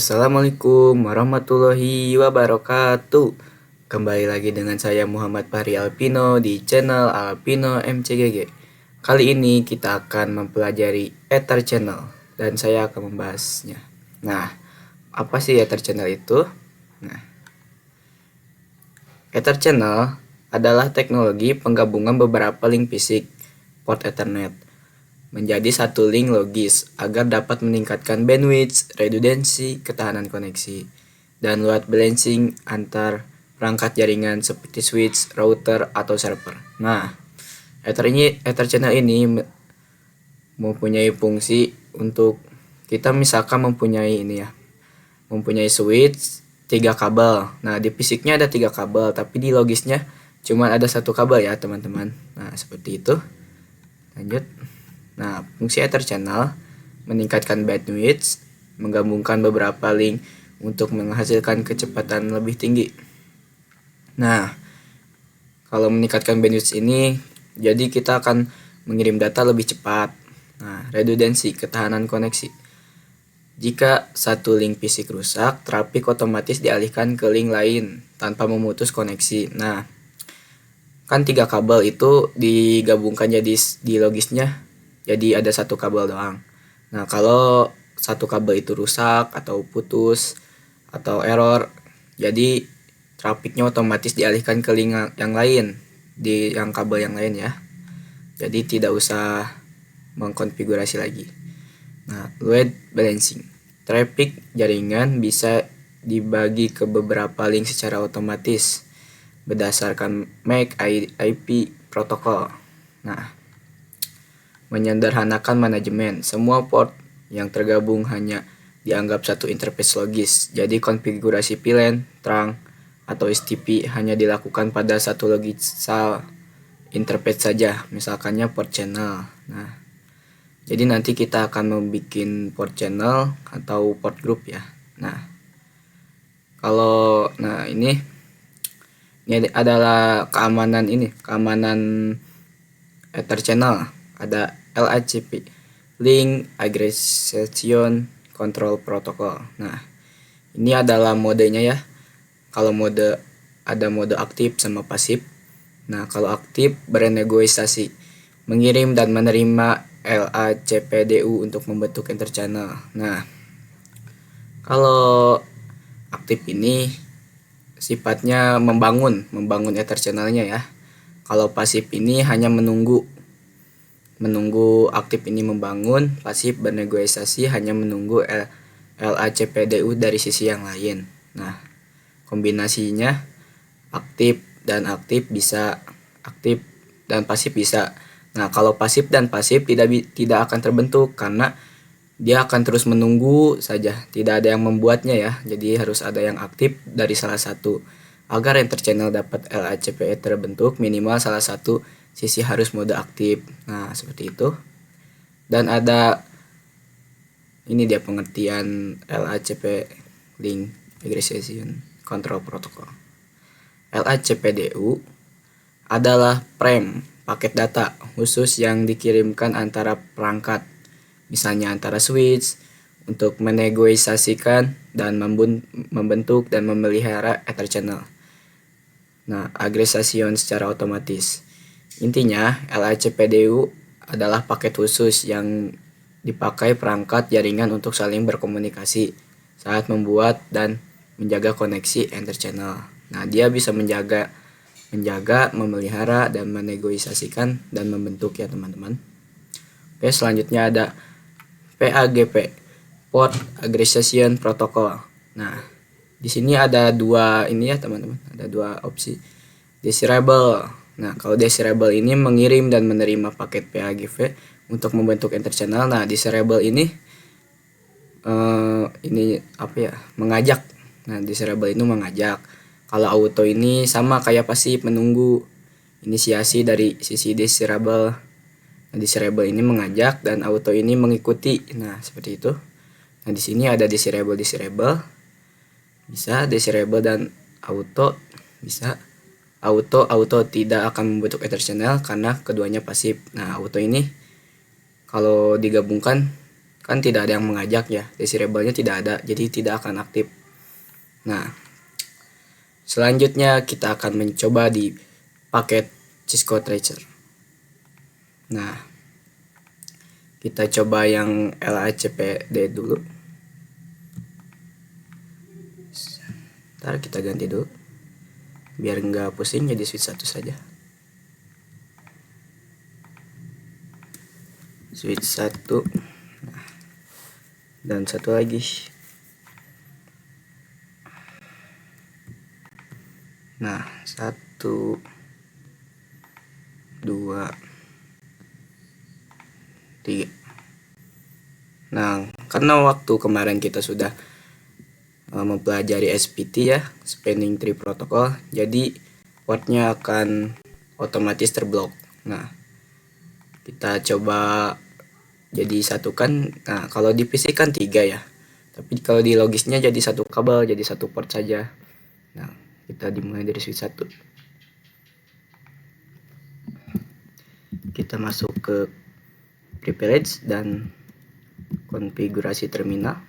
Assalamualaikum warahmatullahi wabarakatuh. Kembali lagi dengan saya Muhammad Fahri Alpino di channel Alpino MCGG. Kali ini kita akan mempelajari Ether Channel dan saya akan membahasnya. Nah, apa sih Ether Channel itu? Nah, Ether Channel adalah teknologi penggabungan beberapa link fisik port Ethernet menjadi satu link logis agar dapat meningkatkan bandwidth, redundansi, ketahanan koneksi, dan load balancing antar perangkat jaringan seperti switch, router, atau server. Nah, Ether channel ini mempunyai fungsi untuk kita misalkan mempunyai switch 3 kabel. Nah, di fisiknya ada 3 kabel, tapi di logisnya cuma ada 1 kabel ya, teman-teman. Nah, seperti itu. Lanjut. Nah, fungsi Ether channel meningkatkan bandwidth, menggabungkan beberapa link untuk menghasilkan kecepatan lebih tinggi. Nah, kalau meningkatkan bandwidth ini, jadi kita akan mengirim data lebih cepat. Nah, redundansi, ketahanan koneksi. Jika satu link fisik rusak, trafik otomatis dialihkan ke link lain tanpa memutus koneksi. Nah, kan 3 kabel itu digabungkan jadi di logisnya jadi ada 1 kabel doang. Nah, kalau 1 kabel itu rusak atau putus atau error, jadi trafiknya otomatis dialihkan ke link yang lain, di yang kabel yang lain ya. Jadi tidak usah mengkonfigurasi lagi. Nah, load balancing. Traffic jaringan bisa dibagi ke beberapa link secara otomatis berdasarkan MAC IP protokol. Nah, menyederhanakan manajemen. Semua port yang tergabung hanya dianggap satu interface logis. Jadi konfigurasi VLAN, trunk, atau STP hanya dilakukan pada satu logisal interface saja. Misalkannya port channel. Nah, jadi nanti kita akan membuat port channel atau port group ya. Nah, ini adalah keamanan Ether channel. Ada LACP, Link Aggregation Control Protocol. Nah, ini adalah modenya ya. Kalau ada mode aktif sama pasif. Nah, kalau aktif bernegosiasi, mengirim dan menerima LACPDU untuk membentuk Ether channel. Nah, kalau aktif ini sifatnya membangun Ether channelnya ya. Kalau pasif ini hanya menunggu aktif ini membangun, pasif bernegosiasi hanya menunggu LACPDU dari sisi yang lain. Nah, kombinasinya aktif dan pasif bisa. Nah, kalau pasif dan pasif tidak akan terbentuk karena dia akan terus menunggu saja, tidak ada yang membuatnya ya. Jadi harus ada yang aktif dari salah satu. Agar Ether channel dapat LACPE terbentuk, minimal salah satu sisi harus mode aktif. Nah, seperti itu. Dan ada ini dia pengertian LACP, Link Aggregation Control Protocol. LACPDU adalah frame paket data khusus yang dikirimkan antara perangkat, misalnya antara switch, untuk menegosiasikan dan membentuk dan memelihara Ether channel. Nah, agregation secara otomatis. Intinya, LACPDU adalah paket khusus yang dipakai perangkat jaringan untuk saling berkomunikasi saat membuat dan menjaga koneksi Ether channel. Nah, dia bisa menjaga, memelihara, dan menegosiasikan dan membentuk ya teman-teman. Oke, selanjutnya ada PAGP, Port Aggregation Protocol. Nah, di sini ada dua teman-teman, ada 2 opsi. Desirable. Nah, kalau desirable ini mengirim dan menerima paket PAGP untuk membentuk Ether channel. Nah, desirable ini mengajak. Nah, desirable itu mengajak. Kalau auto ini sama kayak pasif, menunggu inisiasi dari sisi desirable. Nah, desirable ini mengajak dan auto ini mengikuti. Nah, seperti itu. Nah, di sini ada desirable bisa, desirable dan auto bisa. Auto tidak akan membentuk Ether channel karena keduanya pasif. Nah, auto ini kalau digabungkan kan tidak ada yang mengajak ya, desirable-nya tidak ada, jadi tidak akan aktif. Nah, selanjutnya kita akan mencoba di paket Cisco Tracer. Nah, kita coba yang LACPD dulu. Ntar kita ganti dulu, biar nggak pusing, jadi switch 1 saja. Switch 1. Nah, dan satu lagi. Nah, 1, 2, 3. Nah, karena waktu kemarin kita sudah mempelajari SPT ya, Spanning Tree Protocol, jadi portnya akan otomatis terblok. Nah, kita coba jadi satukan. Nah, kalau di PC kan 3 ya, tapi kalau di logisnya jadi satu kabel, jadi satu port saja. Nah, kita dimulai dari switch 1. Kita masuk ke privilege dan konfigurasi terminal.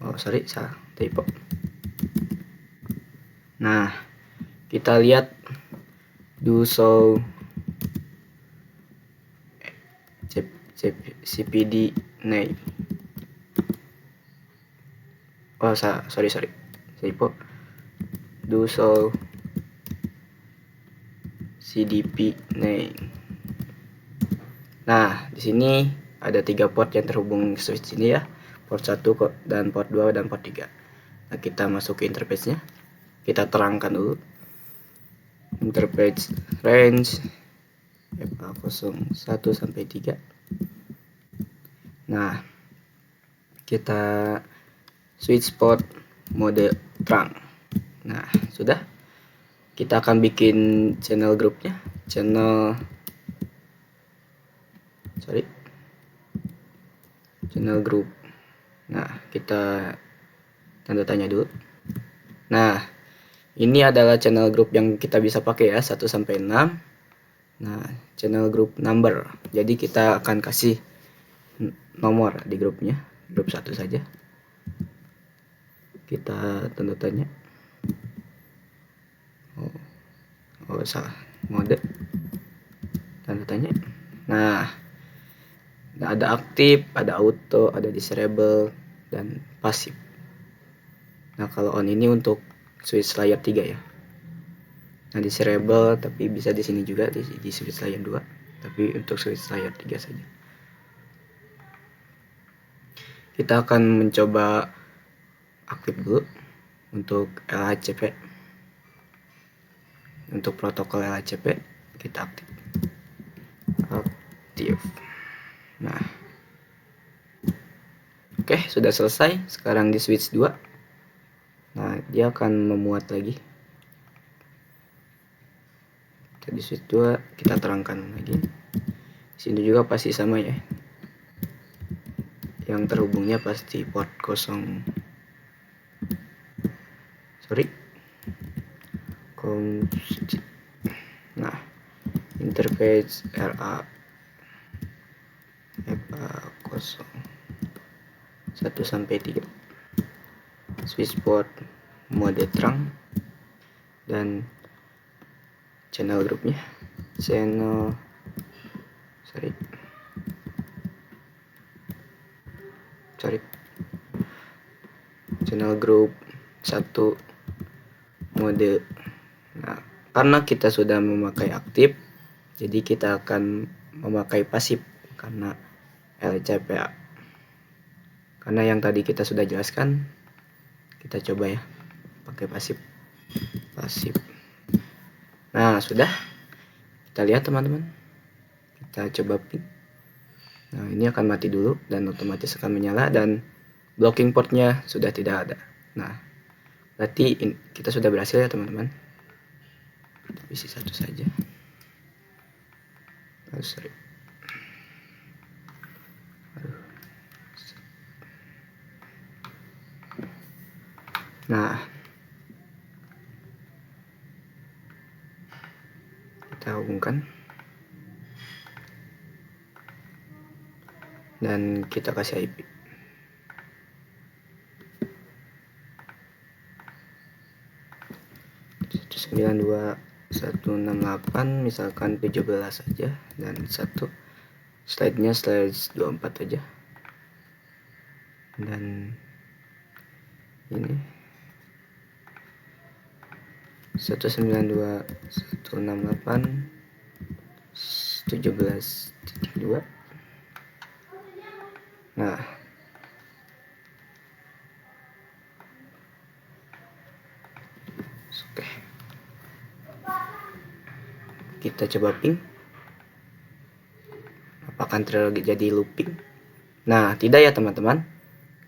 Oh sorry, salah, typo. Nah, kita lihat do show CPD name. Oh sorry typo. Do show CDP name. Nah, di sini ada 3 port yang terhubung switch ini ya. Port 1 dan port 2 dan port 3. Nah, kita masuk ke interface-nya. Kita terangkan dulu. Interface range FA01 sampai 3. Nah, kita switch port mode terang. Nah, sudah. Kita akan bikin channel grupnya. Channel group. Nah, kita tanda tanya dulu. Nah, ini adalah channel group yang kita bisa pakai ya, 1 sampai 6. Nah, channel group number. Jadi kita akan kasih nomor di grupnya, grup 1 saja. Kita tanda tanya. Oh salah, mode tanda tanya. Nah, ada aktif, ada auto, ada disable, dan pasif. Nah, kalau on ini untuk switch layer 3 ya. Nah, disable tapi bisa di sini juga, di switch layer 2, tapi untuk switch layer 3 saja. Kita akan mencoba aktif dulu untuk LHCP. Untuk protokol LHCP kita aktif. Nah, oke, sudah selesai. Sekarang di switch 2. Nah, dia akan memuat lagi. Di switch 2 kita terangkan lagi. Di sini juga pasti sama ya. Yang terhubungnya pasti port 0. Nah, interface RA FA0 1 sampai 3. Switch port mode terang dan channel grupnya. Channel group 1 mode. Nah, karena kita sudah memakai aktif, jadi kita akan memakai pasif karena LCPA. Karena yang tadi kita sudah jelaskan, kita coba ya pakai pasif. Nah, sudah. Kita lihat teman-teman. Kita coba pin. Nah, ini akan mati dulu dan otomatis akan menyala dan blocking portnya sudah tidak ada. Nah, berarti kita sudah berhasil ya teman-teman. Isi 1 saja. Nah, kita hubungkan. dan kita kasih IP. Sembilan dua satu enam delapan misalkan 17 saja, dan satu slide-nya slide 24 aja, dan ini 192.168.17.2. Nah, oke, kita coba ping. Apakah terjadi looping? Nah, tidak ya teman-teman.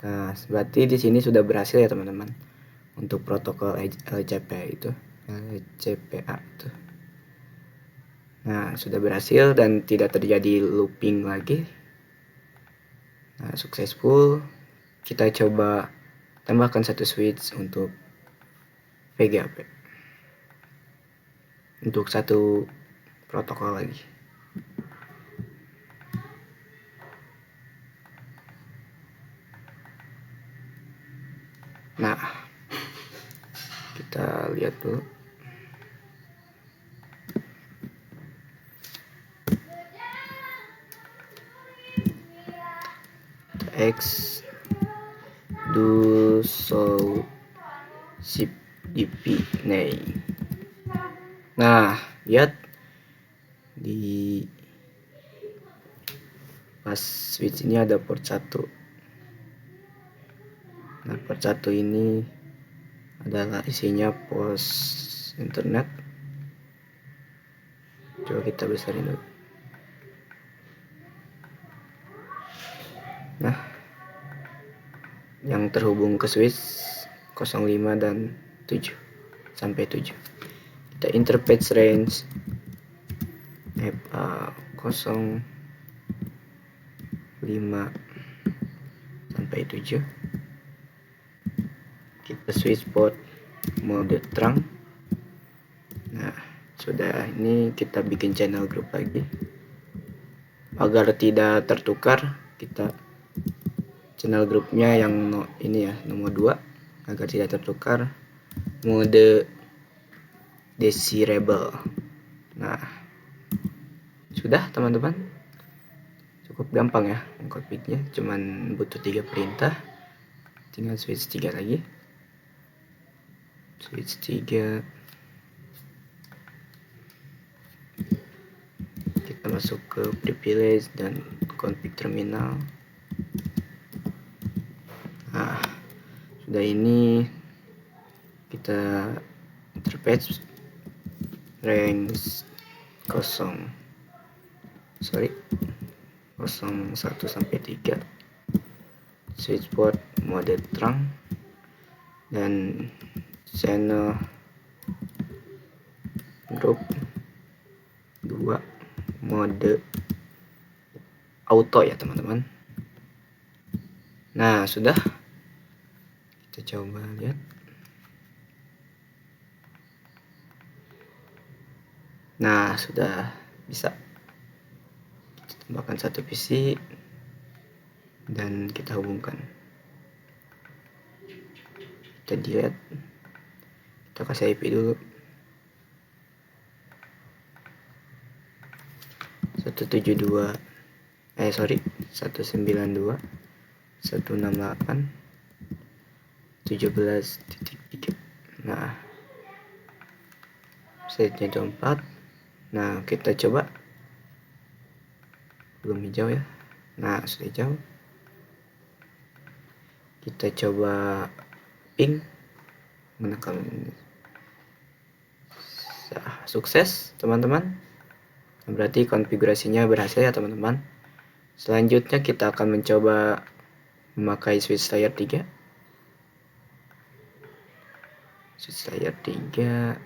Nah, berarti di sini sudah berhasil ya teman-teman untuk protokol LCPA itu. Nah, sudah berhasil dan tidak terjadi looping lagi. Nah, successful. Kita coba tambahkan satu switch untuk VGA untuk satu protokol lagi. Nah, kita lihat dulu. X do so zip dp nay. Nah, lihat di pas switch ini ada port 1. Nah, port 1 ini adalah isinya pos internet. Coba kita besarin dulu. Nah, yang terhubung ke switch 05 dan 7 sampai 7. Kita interface range FA 05 sampai 7. Kita switch port mode terang. Nah, sudah, ini kita bikin channel group lagi agar tidak tertukar. Kita channel grupnya yang ini ya, nomor 2, agar tidak tertukar. Mode desirable. Nah, sudah teman-teman, cukup gampang ya mengkonfignya, cuman butuh 3 perintah. Tinggal switch 3 lagi, switch 3, kita masuk ke privilege dan config terminal. Nah, sudah, ini kita interface range 01 sampai 3, switch port mode terang, dan channel group 2 mode auto ya teman-teman. Nah, sudah, kita coba lihat. Nah, sudah bisa. Kita tambahkan satu PC dan kita hubungkan. Kita delete, kita kasih IP dulu 192.168.17.3. Nah, setnya 24. Nah, kita coba. Belum hijau ya. Nah, sudah hijau. Kita coba ping, menekan. Sukses teman-teman. Berarti konfigurasinya berhasil ya teman-teman. Selanjutnya kita akan mencoba memakai switch layer 3. Switch layer 3.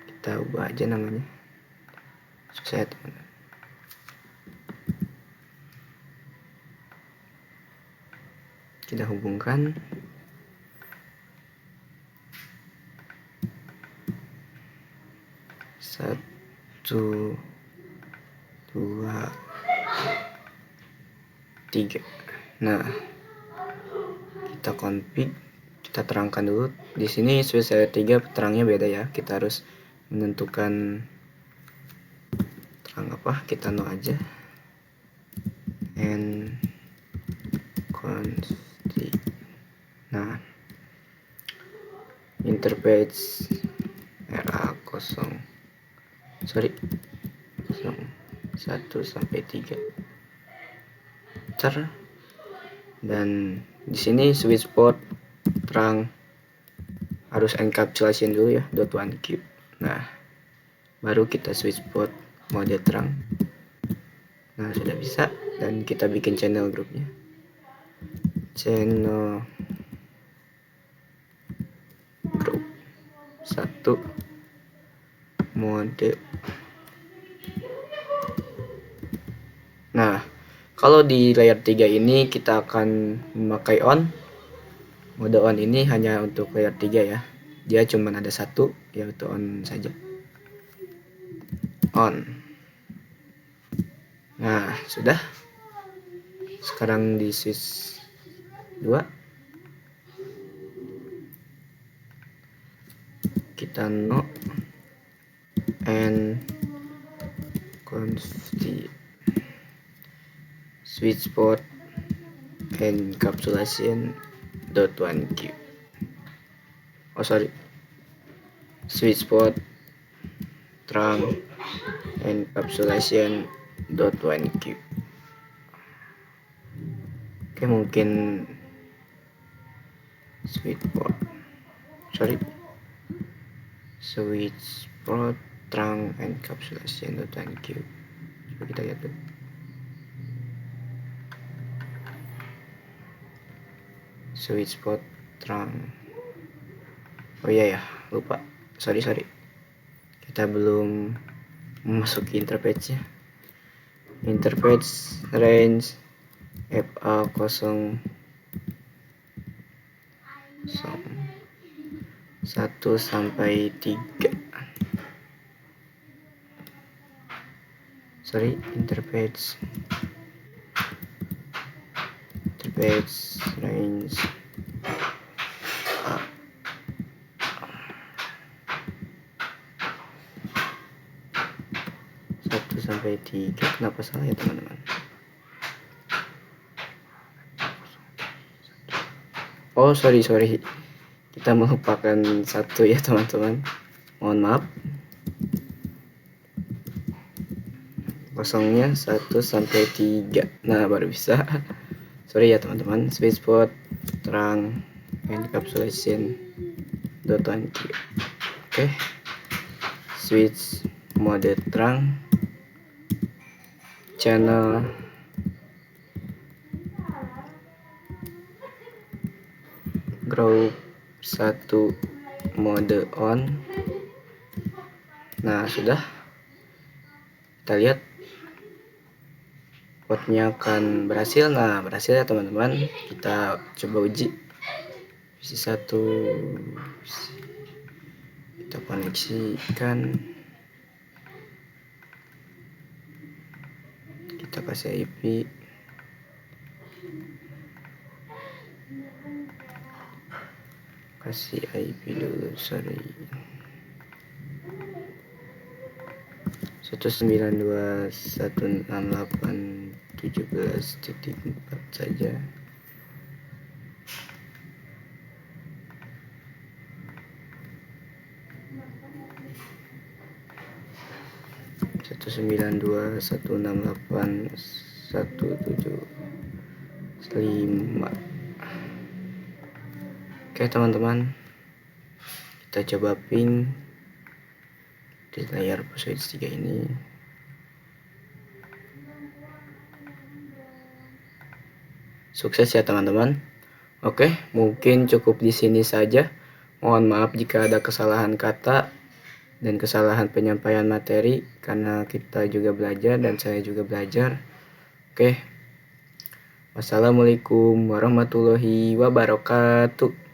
Kita ubah aja namanya. Susah ya teman-teman. Kita hubungkan. Satu 3. Nah, kita config, kita terangkan dulu. Di sini switch layer 3 terangnya beda ya. Kita harus menentukan terang apa, kita no aja. And config. Nah, interface RA0 1 sampai 3 dan di sini switch port terang harus encapsulation dulu ya, .1Q. Nah, baru kita switch port mode terang. Nah, sudah bisa, dan kita bikin channel grupnya. Channel group 1 mode. Nah, kalau di layer 3 ini kita akan memakai on. Mode on ini hanya untuk layer 3 ya. Dia cuma ada satu, yaitu on saja. On. Nah, sudah. Sekarang di switch 2. Kita no and config switch port encapsulation .1Q. Switch port terang encapsulation .1Q. Oke, mungkin switch port terang encapsulation .1Q. Coba kita lihat dulu. Switch port terang. Oh iya ya, lupa. Sorry. Kita belum memasuki interface-nya. Interface range FA0 1 sampai 3. Interface range A. Sampai 3. Kenapa salah ya teman-teman? Oh sorry, kita melupakan 1 ya teman-teman, mohon maaf. Kosongnya 1 sampai 3. Nah, baru bisa. Sorry ya teman-teman. Switch port terang encapsulation .1Q. Oke. Switch mode terang, channel group 1 mode on. Nah, sudah. Kita lihat portnya akan berhasil. Nah, berhasil ya teman-teman. Kita coba uji. Visi 1 kita koneksikan, kita kasih IP, dulu, 192.168.17.4 saja. 192.168.17.5. Oke teman-teman, kita coba ping di layar switch 3 ini. Sukses ya teman-teman. Oke, mungkin cukup di sini saja. Mohon maaf jika ada kesalahan kata dan kesalahan penyampaian materi, karena kita juga belajar dan saya juga belajar. Oke. Wassalamualaikum warahmatullahi wabarakatuh.